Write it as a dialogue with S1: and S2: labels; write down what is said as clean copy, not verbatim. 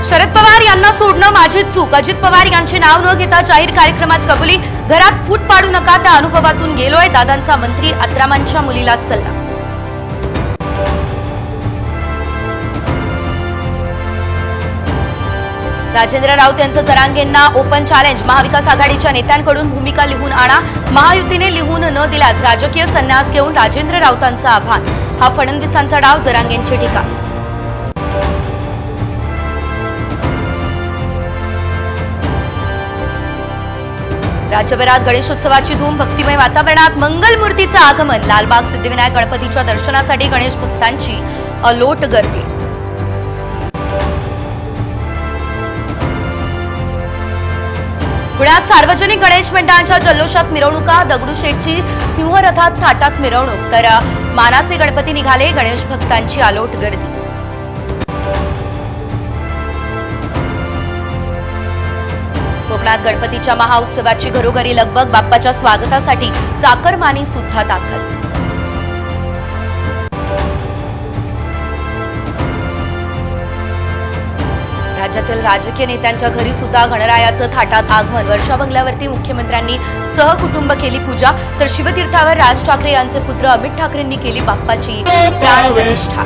S1: शरद पवार यांना सोडणं माझी चूक। अजित पवार यांचे नाव न घेता जाहीर कार्यक्रमात कबुली। घरात फूट पाडू नका, त्या अनुभवातून गेलोय। दादांचा मंत्री आत्रामांच्या मुलीला सल्ला। राजेंद्र राऊत यांचं जरांगेंना ओपन चॅलेंज। महाविकास आघाडीच्या नेत्यांकडून भूमिका लिहून आणा, महायुतीने लिहून न दिल्यास राजकीय संन्यास घेऊन राजेंद्र राऊतांचा आभार। हा फडणवीसांचा डाव, जरांगेंचे टीका। राज्यभरात गणेशोत्सवाची धूम। भक्तिमय वातावरणात मंगलमूर्तीचं आगमन। लालबाग सिद्धिविनायक गणपतीच्या दर्शनासाठी गणेश भक्तांची अलोट गर्दी। पुण्यात सार्वजनिक गणेश मंडळांच्या जल्लोषात मिरवणुका। दगडूशेठची सिंहरथात थाटात मिरवणूक, तर मानाचे गणपती निघाले। गणेश भक्तांची अलोट गर्दी। कोकणात गणपतीच्या महाउत्सवाची घरोघरी लगबग। बाप्पाच्या स्वागतासाठी चाकरमानी सुद्धा दाखल। राज्यातील राजकीय नेत्यांच्या घरी सुद्धा गणरायाचं थाटात आगमन। वर्षा बंगल्यावरती मुख्यमंत्र्यांनी सहकुटुंब केली पूजा, तर शिवतीर्थावर राज ठाकरे यांचे पुत्र अमित ठाकरेंनी केली बाप्पाची प्राणप्रतिष्ठा।